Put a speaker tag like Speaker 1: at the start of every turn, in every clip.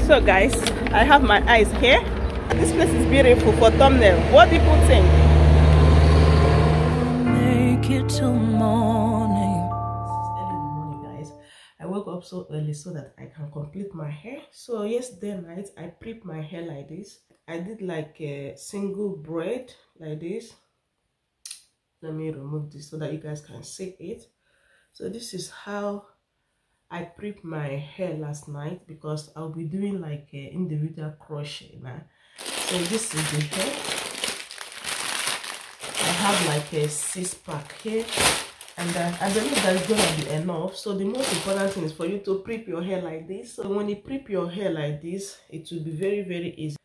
Speaker 1: So guys, I have my eyes here. This place is beautiful for thumbnail. What do people think? Make it till morning. It's early in the morning, guys. I woke up so early so that I can complete my hair. So yesterday night I prepped my hair like this. I did like a single braid like this. Let me remove this so that you guys can see it. So this is how I prepped my hair last night, because I'll be doing like a individual crochet now. So this is the hair. I have like a 6-pack here, and I believe that's gonna be enough. So the most important thing is for you to prep your hair like this. So when you prep your hair like this, it will be very easy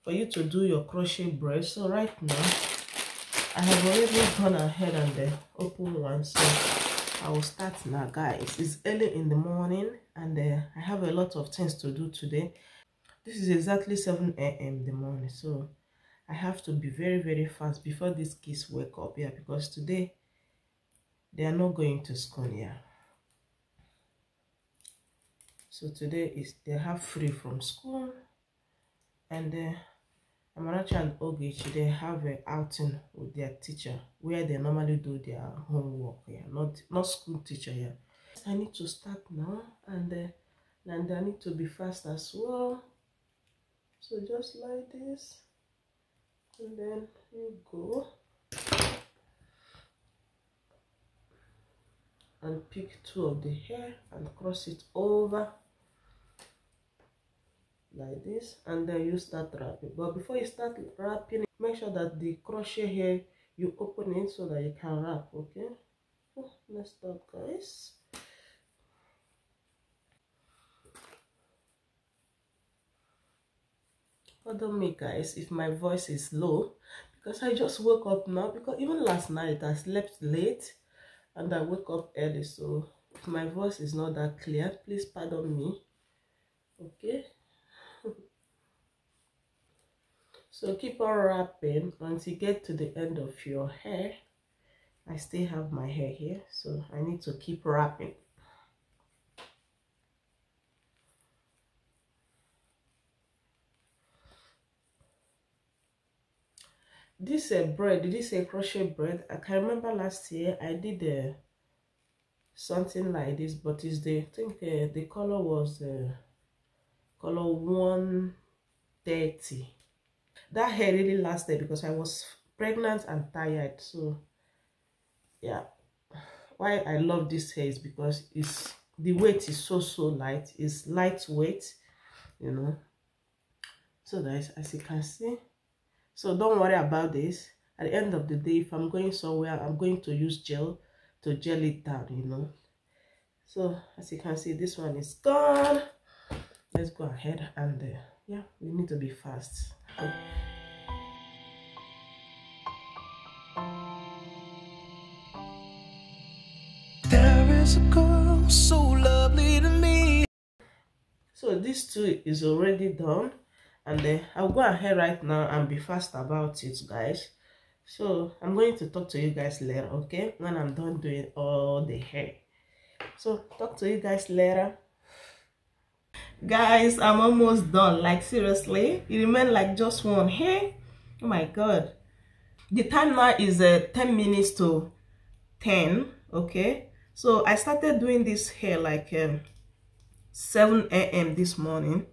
Speaker 1: for you to do your crochet braid. So right now I have already gone ahead and open one, so I will start now, guys. It's early in the morning and I have a lot of things to do today. This is exactly 7 a.m. in the morning, so I have to be very fast before these kids wake up, yeah, because today they are not going to school, yeah. So today is they have free from school, and Amarachi and Ogechi, they have an outing with their teacher where they normally do their homework. Yeah, not school teacher. Yeah, I need to start now, and I need to be fast as well. So just like this, and then you go and pick 2 of the hair and cross it over like this, and then you start wrapping. But before you start wrapping, make sure that the crochet here you open it so that you can wrap. Okay, let's start, guys. Pardon me, guys, if my voice is low, because I just woke up now, because even last night I slept late and I woke up early. So if my voice is not that clear, please pardon me. Okay. So keep on wrapping until you get to the end of your hair. I still have my hair here, so I need to keep wrapping. This braid, this crochet braid, I can remember last year I did something like this, but it's I think the color was color 130. That hair really lasted because I was pregnant and tired. So yeah, why I love this hair is because the weight is so light. It's lightweight, you know. So guys, as you can see, so don't worry about this. At the end of the day, if I'm going somewhere, I'm going to use gel to gel it down, you know. So as you can see, this one is gone. Let's go ahead and yeah, we need to be fast. Okay. There is a girl so lovely to me. So this too is already done, and I'll go ahead right now and be fast about it, guys. So I'm going to talk to you guys later, okay, when I'm done doing all the hair. So talk to you guys later. Guys, I'm almost done. Like seriously, it remains like just one hair. Oh my god. The time now is 10 minutes to 10. Okay, so I started doing this hair like 7 a.m. this morning,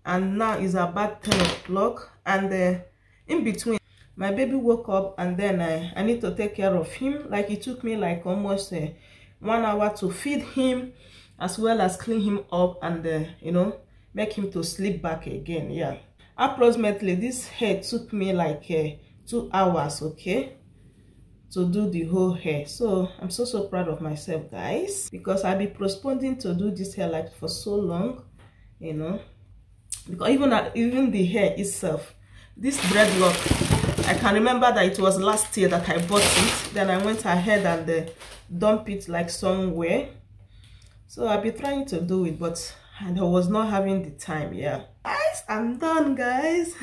Speaker 1: and now it's about 10 o'clock, and in between my baby woke up, and then I need to take care of him. Like it took me like almost 1 hour to feed him, as well as clean him up, and you know, make him to sleep back again. Yeah, approximately this hair took me like 2 hours, okay, to do the whole hair. So I'm so proud of myself, guys, because I've been postponing to do this hair like for so long, you know, because even the hair itself, this dreadlock, I can remember that it was last year that I bought it. Then I went ahead and dump it like somewhere. So I've been trying to do it, but I was not having the time. Yeah, guys, I'm done, guys.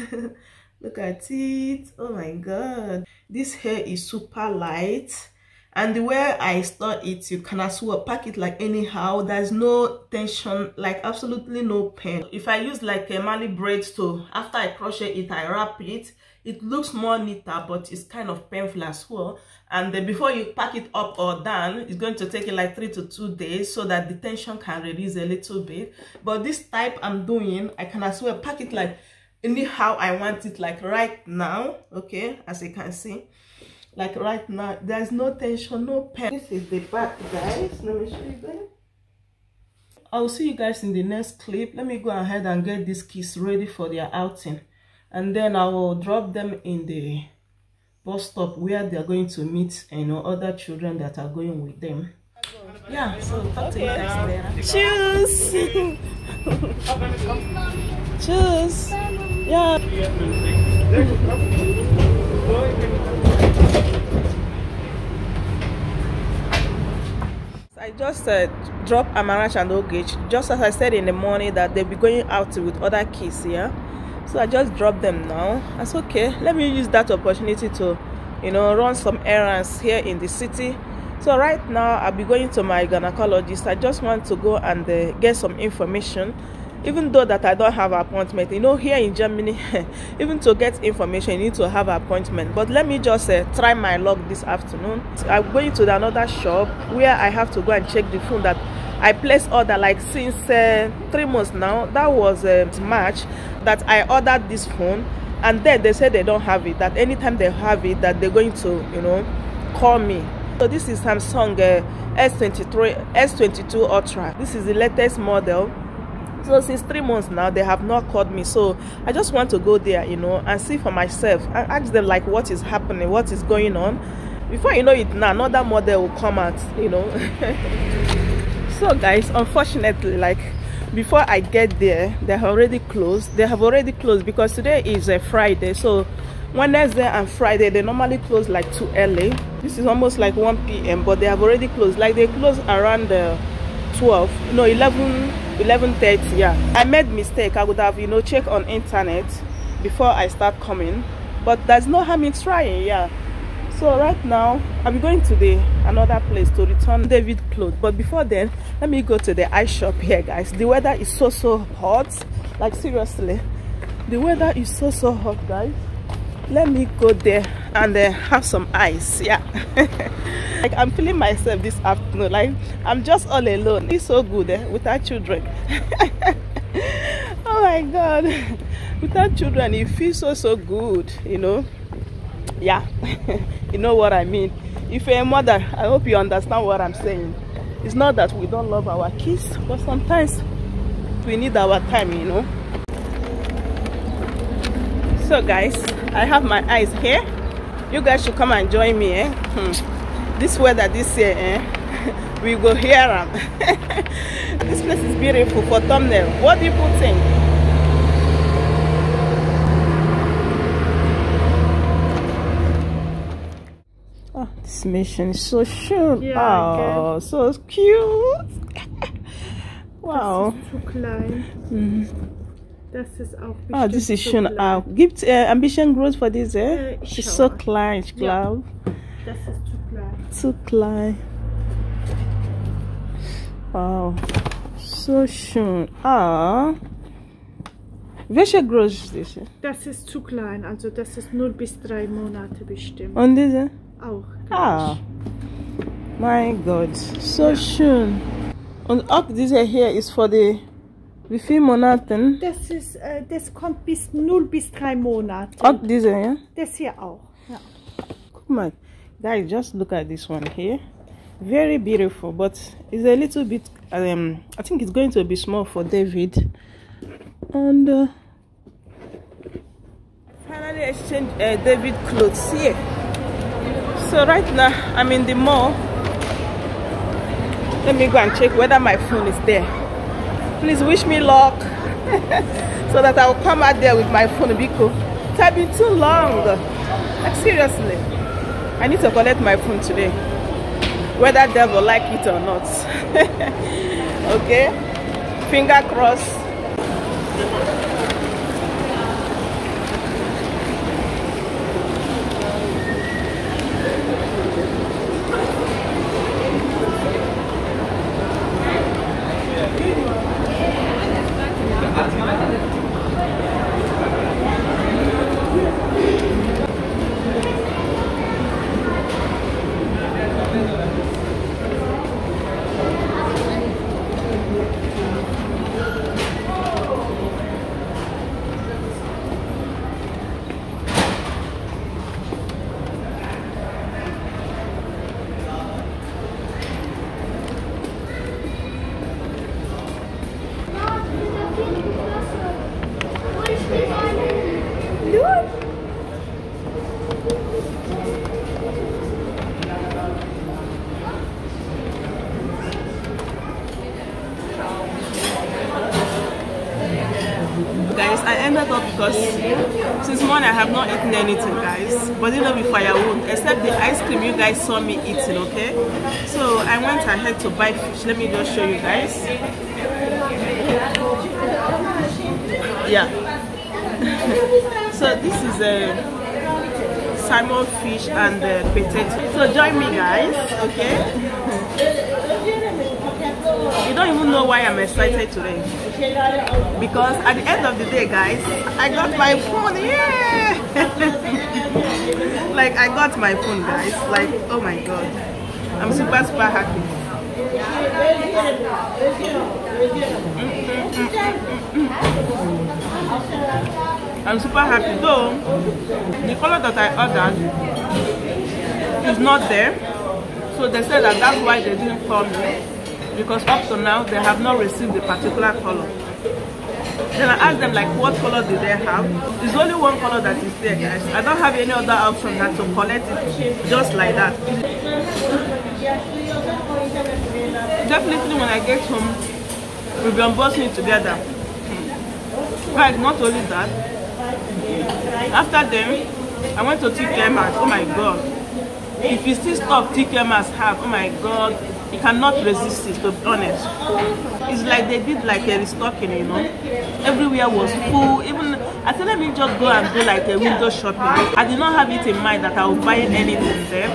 Speaker 1: Look at it. Oh my god, this hair is super light, And the way I store it, you can as well pack it like anyhow. There's no tension, like absolutely no pain. If I use like a Mali braids to, after I crochet it, I wrap it, it looks more neater, but it's kind of painful as well. And then before you pack it up or down, it's going to take you like 3 to 2 days so that the tension can release a little bit. But this type I'm doing, I can as well pack it like anyhow I want it, like right now, okay, as you can see. Like right now, there's no tension, no pain. This is the back, guys. Let me show you guys. I'll see you guys in the next clip. Let me go ahead and get these kids ready for their outing. And then I will drop them in the bus stop where they are going to meet, you know, other children that are going with them. Yeah, so talk to you guys later. Cheers! Cheers! Yeah. I just dropped Amaranth and Ogage, just as I said in the morning that they'll be going out with other kids, yeah. So I just dropped them now. That's okay. Let me use that opportunity to, you know, run some errands here in the city. So right now I'll be going to my gynecologist. I just want to go and get some information, even though that I don't have an appointment. You know, here in Germany, even to get information, you need to have an appointment. But let me just try my luck this afternoon. I'm going to another shop where I have to go and check the phone that I placed order like since 3 months now. That was March that I ordered this phone, and then they said they don't have it, that anytime they have it that they're going to, you know, call me. So this is Samsung S22 Ultra. This is the latest model. So since 3 months now they have not called me, so I just want to go there, you know, and see for myself and ask them like what is happening, what is going on. Before you know it, now another model will come out, you know. So guys, unfortunately, like before I get there, they have already closed. They have already closed because today is a Friday. So Wednesday and Friday they normally close like too early. This is almost like 1 p.m. but they have already closed. Like they close around 12, no, 11:30. Yeah, I made mistake. I would have, you know, checked on internet before I start coming, but there's no harm in trying. Yeah. So right now I'm going to another place to return David clothes, but before then let me go to the eye shop here, guys. The weather is so hot, like seriously, the weather is so hot, guys. Let me go there and have some ice. Yeah. Like I'm feeling myself this afternoon, like I'm just all alone. It's so good without children. Oh my god, without children it feels so good, you know. Yeah. You know what I mean. If you're a mother, I hope you understand what I'm saying. It's not that we don't love our kids, but sometimes we need our time, you know. So guys, I have my eyes here. You guys should come and join me, This weather this year, we go here. This place is beautiful for thumbnail. What do people think? Oh, this mission is so cute. Yeah, oh, so cute. Wow.
Speaker 2: Das ist zu klein. Das ist auch
Speaker 1: oh, this is schön auch. Gibt Ambition Growth for this, She's so klein, ich glaube.
Speaker 2: Das ist zu klein.
Speaker 1: Zu klein. Wow. So schön. Ah. Welche Größe ist das?
Speaker 2: Das ist zu klein, also das ist 0 bis 3 Monate bestimmt.
Speaker 1: Und diese?
Speaker 2: Auch.
Speaker 1: Ah. Mein Gott. So schön. Und auch diese hier ist für die wie viele Monate?
Speaker 2: Das ist, das kommt bis 0 bis 3 Monate.
Speaker 1: Auch diese, ja?
Speaker 2: Das hier auch, ja.
Speaker 1: Guck mal. Guys, just look at this one here. Very beautiful, but it's a little bit I think it's going to be small for David. And finally exchanged David clothes here. So right now I'm in the mall. Let me go and check whether my phone is there. Please wish me luck so that I will come out there with my phone because it has been too long. Like seriously, I need to collect my phone today, whether devil like it or not. Okay, finger crossed. Guys, I ended up because since morning I have not eaten anything, guys. But you know, before I won't, except the ice cream you guys saw me eating, okay? So I went ahead to buy fish. Let me just show you guys. Yeah. So this is a salmon fish and potato. So join me, guys, okay? You don't even know why I'm excited today, because at the end of the day, guys, I got my phone. Yeah. Like, I got my phone, guys. Like, oh my god, I'm super happy. I'm super happy, though the color that I ordered is not there, so they said that that's why they didn't call me, because up to now they have not received the particular color. Then I asked them, like, what color do they have? There's only one color that is there, guys. I don't have any other option than to collect it just like that. Definitely when I get home, we'll be unboxing it together. Guys, not only that, after them, I went to TKMAS. Oh my god. If you see stuff TKMAS have, oh my god, you cannot resist it, to be honest. It's like they did like a restocking, you know. Everywhere was full. Even I said, let me just go and do like a window shopping. I did not have it in mind that I was buying anything there.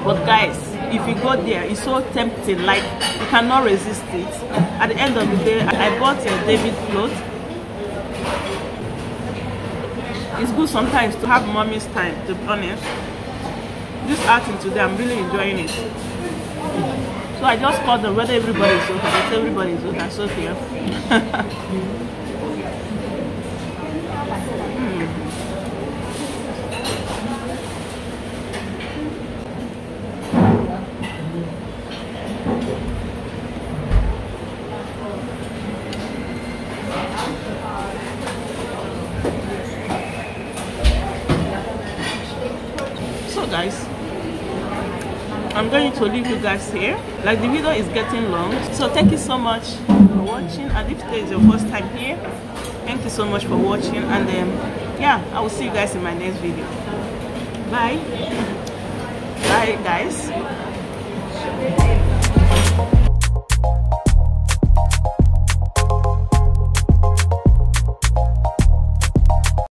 Speaker 1: But guys, if you go there, it's so tempting, like you cannot resist it. At the end of the day, I bought a David clothes. It's good sometimes to have mommy's time, to be honest. This outing today, I'm really enjoying it. So I just called them whether everybody is okay. If everybody is okay, so here. So guys, I'm going to leave you guys here. Like, the video is getting long, so thank you so much for watching. And if today is your first time here, thank you so much for watching. And yeah, I will see you guys in my next video. Bye. Bye guys.